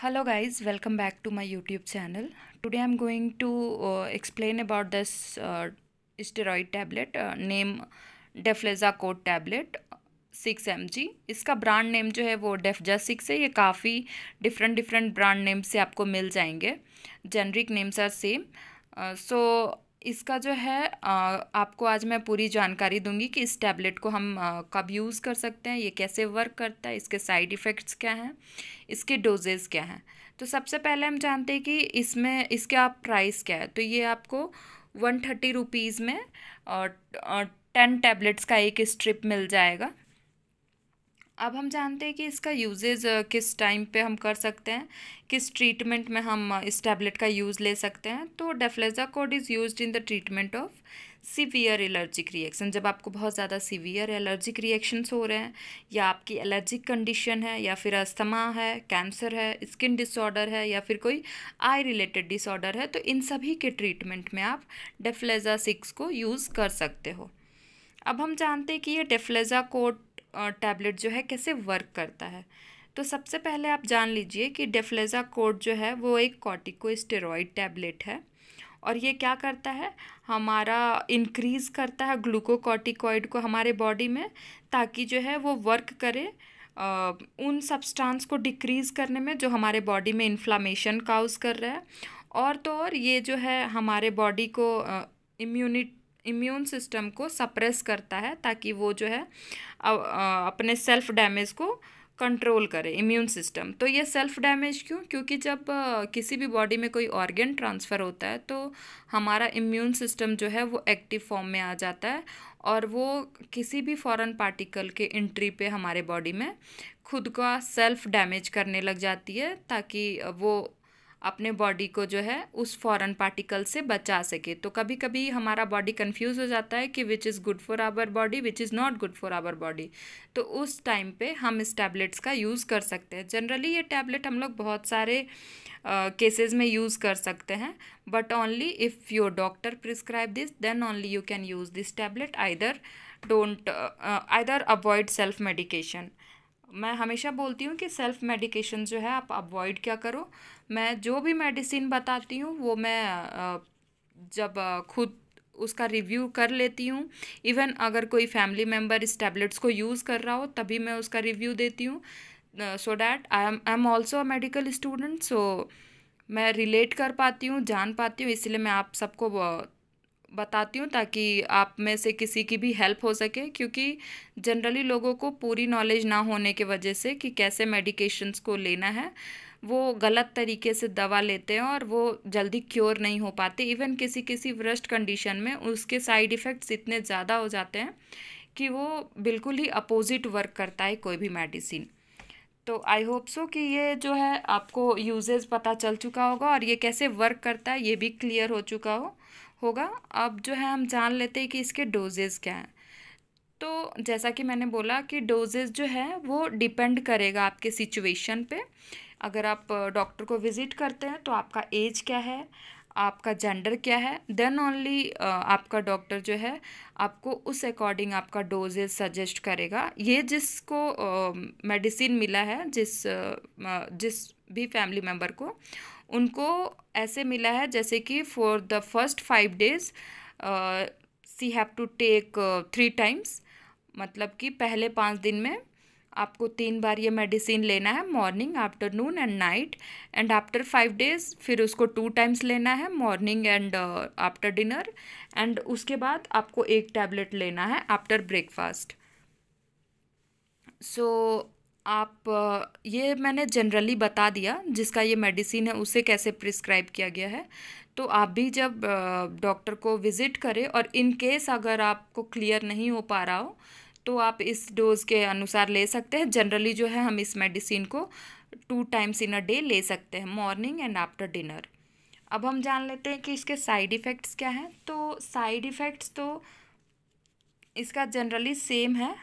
Hello guys, welcome back to my YouTube channel. Today I'm going to explain about this steroid tablet name Deflazacort tablet 6 mg। इसका brand name जो है वो डेफजा 6 है। ये काफ़ी different brand name से आपको मिल जाएंगे। Generic names are same. So इसका जो है आपको आज मैं पूरी जानकारी दूंगी कि इस टैबलेट को हम कब यूज़ कर सकते हैं, ये कैसे वर्क करता है, इसके साइड इफ़ेक्ट्स क्या हैं, इसके डोजेज़ क्या हैं। तो सबसे पहले हम जानते हैं कि इसमें इसका प्राइस क्या है। तो ये आपको 130 रुपीज़ में 10 टैबलेट्स का एक स्ट्रिप मिल जाएगा। अब हम जानते हैं कि इसका यूजेज किस टाइम पे हम कर सकते हैं, किस ट्रीटमेंट में हम इस टैबलेट का यूज़ ले सकते हैं। तो deflazacort is used in the treatment of severe allergic reaction. जब आपको बहुत ज़्यादा सीवियर एलर्जिक रिएक्शंस हो रहे हैं, या आपकी एलर्जिक कंडीशन है, या फिर अस्थमा है, कैंसर है, स्किन डिसऑर्डर है, या फिर कोई आई रिलेटेड डिसऑर्डर है, तो इन सभी के ट्रीटमेंट में आप डेफ्लेज़ा 6 को यूज़ कर सकते हो। अब हम जानते हैं कि ये डेफ्लेज़ाकोर्ट टैबलेट जो है कैसे वर्क करता है। तो सबसे पहले आप जान लीजिए कि डेफ्लेज़ाकोर्ट जो है वो एक कॉर्टिकोस्टेरॉइड टैबलेट है, और ये क्या करता है, हमारा इंक्रीज़ करता है ग्लूकोकॉर्टिकॉइड को हमारे बॉडी में, ताकि जो है वो वर्क करे उन सब्सटेंस को डिक्रीज़ करने में जो हमारे बॉडी में इन्फ्लामेशन काउज कर रहा है। और तो और ये जो है हमारे बॉडी को इम्यून सिस्टम को सप्रेस करता है, ताकि वो जो है अपने सेल्फ डैमेज को कंट्रोल करे इम्यून सिस्टम। तो ये सेल्फ डैमेज क्यों? क्योंकि जब किसी भी बॉडी में कोई ऑर्गन ट्रांसफ़र होता है तो हमारा इम्यून सिस्टम जो है वो एक्टिव फॉर्म में आ जाता है, और वो किसी भी फॉरेन पार्टिकल के एंट्री पे हमारे बॉडी में खुद का सेल्फ डैमेज करने लग जाती है, ताकि वो अपने बॉडी को जो है उस फॉरेन पार्टिकल से बचा सके। तो कभी कभी हमारा बॉडी कंफ्यूज हो जाता है कि which is good for our body, which is not good for our body. तो उस टाइम पे हम इस टैबलेट्स का यूज़ कर सकते हैं। जनरली ये टैबलेट हम लोग बहुत सारे केसेस में यूज़ कर सकते हैं, but only if your doctor prescribe this, then only you can use this tablet. Either avoid self medication. मैं हमेशा बोलती हूँ कि सेल्फ मेडिकेशन जो है आप अवॉइड क्या करो। मैं जो भी मेडिसिन बताती हूँ वो मैं जब खुद उसका रिव्यू कर लेती हूँ। इवन अगर कोई फैमिली मेम्बर इस टैबलेट्स को यूज़ कर रहा हो तभी मैं उसका रिव्यू देती हूँ, so that I am also a medical student. So मैं रिलेट कर पाती हूँ, जान पाती हूँ, इसलिए मैं आप सबको बताती हूँ ताकि आप में से किसी की भी हेल्प हो सके। क्योंकि जनरली लोगों को पूरी नॉलेज ना होने की वजह से कि कैसे मेडिकेशंस को लेना है, वो गलत तरीके से दवा लेते हैं और वो जल्दी क्योर नहीं हो पाते। इवन किसी वर्स्ट कंडीशन में उसके साइड इफ़ेक्ट्स इतने ज़्यादा हो जाते हैं कि वो बिल्कुल ही अपोजिट वर्क करता है कोई भी मेडिसिन। तो आई होप सो कि ये जो है आपको यूजेस पता चल चुका होगा, और ये कैसे वर्क करता है ये भी क्लियर हो चुका होगा। अब जो है हम जान लेते हैं कि इसके डोजेज़ क्या हैं। तो जैसा कि मैंने बोला कि डोजेज़ जो है वो डिपेंड करेगा आपके सिचुएशन पे। अगर आप डॉक्टर को विज़िट करते हैं तो आपका एज क्या है, आपका जेंडर क्या है, देन ओनली आपका डॉक्टर जो है आपको उस अकॉर्डिंग आपका डोजेज सजेस्ट करेगा। ये जिसको मेडिसिन मिला है, जिस भी फैमिली मेम्बर को, उनको ऐसे मिला है जैसे कि for the first 5 days she have to take 3 times। मतलब कि पहले 5 दिन में आपको 3 बार ये मेडिसिन लेना है, morning, afternoon and night. And after 5 days फिर उसको 2 times लेना है, morning and after dinner. And उसके बाद आपको 1 टैबलेट लेना है आफ्टर ब्रेकफास्ट। सो आप ये मैंने जनरली बता दिया जिसका ये मेडिसिन है उसे कैसे प्रिस्क्राइब किया गया है। तो आप भी जब डॉक्टर को विज़िट करें, और इन केस अगर आपको क्लियर नहीं हो पा रहा हो तो आप इस डोज़ के अनुसार ले सकते हैं। जनरली जो है हम इस मेडिसिन को 2 times इन अ डे ले सकते हैं, मॉर्निंग एंड आफ्टर डिनर। अब हम जान लेते हैं कि इसके साइड इफ़ेक्ट्स क्या हैं। तो साइड इफ़ेक्ट्स तो इसका जनरली सेम है।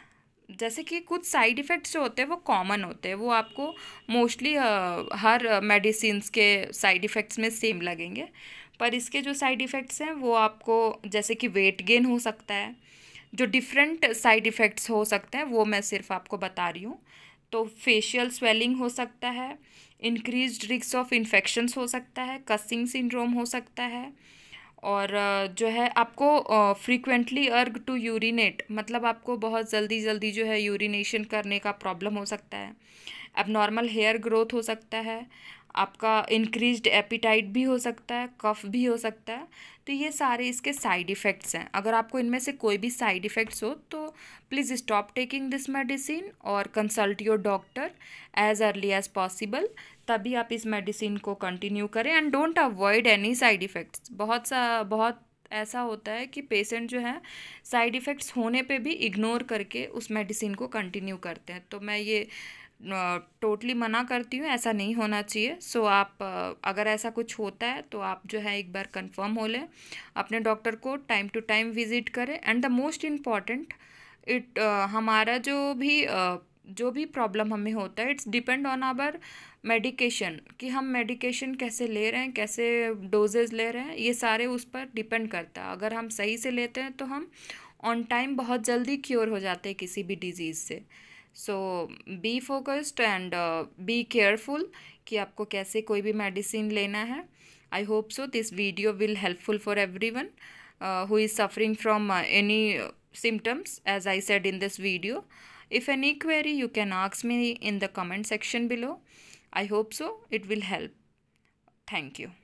जैसे कि कुछ साइड इफ़ेक्ट्स जो होते हैं वो कॉमन होते हैं, वो आपको मोस्टली हर मेडिसिन्स के साइड इफ़ेक्ट्स में सेम लगेंगे। पर इसके जो साइड इफ़ेक्ट्स हैं वो आपको, जैसे कि वेट गेन हो सकता है, जो डिफरेंट साइड इफ़ेक्ट्स हो सकते हैं वो मैं सिर्फ आपको बता रही हूँ। तो फेशियल स्वेलिंग हो सकता है, इंक्रीज्ड रिस्क ऑफ इन्फेक्शंस हो सकता है, कसिंग सिंड्रोम हो सकता है, और जो है आपको फ्रीक्वेंटली अर्ग टू यूरिनेट, मतलब आपको बहुत जल्दी जल्दी जो है यूरिनेशन करने का प्रॉब्लम हो सकता है, एबनॉर्मल हेयर ग्रोथ हो सकता है, आपका इंक्रीज्ड एपिटाइट भी हो सकता है, कफ भी हो सकता है। तो ये सारे इसके साइड इफ़ेक्ट्स हैं। अगर आपको इनमें से कोई भी साइड इफ़ेक्ट्स हो तो please stop taking this medicine और consult your doctor as early as possible, तभी आप इस मेडिसिन को कंटिन्यू करें। And don't avoid any side effects. बहुत ऐसा होता है कि पेशेंट जो है साइड इफ़ेक्ट्स होने पे भी इग्नोर करके उस मेडिसिन को कंटिन्यू करते हैं, तो मैं ये टोटली मना करती हूँ, ऐसा नहीं होना चाहिए। सो आप अगर ऐसा कुछ होता है तो आप जो है एक बार कंफर्म हो लें, अपने डॉक्टर को टाइम टू टाइम विजिट करें। एंड द मोस्ट इम्पॉर्टेंट, हमारा जो भी प्रॉब्लम हमें होता है, it's depend on our medication, कि हम मेडिकेशन कैसे ले रहे हैं, कैसे डोजेज ले रहे हैं, ये सारे उस पर डिपेंड करता है। अगर हम सही से लेते हैं तो हम ऑन टाइम बहुत जल्दी क्योर हो जाते हैं किसी भी डिजीज़ से। So be focused and be careful कि आपको कैसे कोई भी मेडिसिन लेना है। I hope so this video will helpful for everyone who is suffering from any symptoms, as I said in this video. If any query, you can ask me in the comment section below. I hope so it will help. Thank you.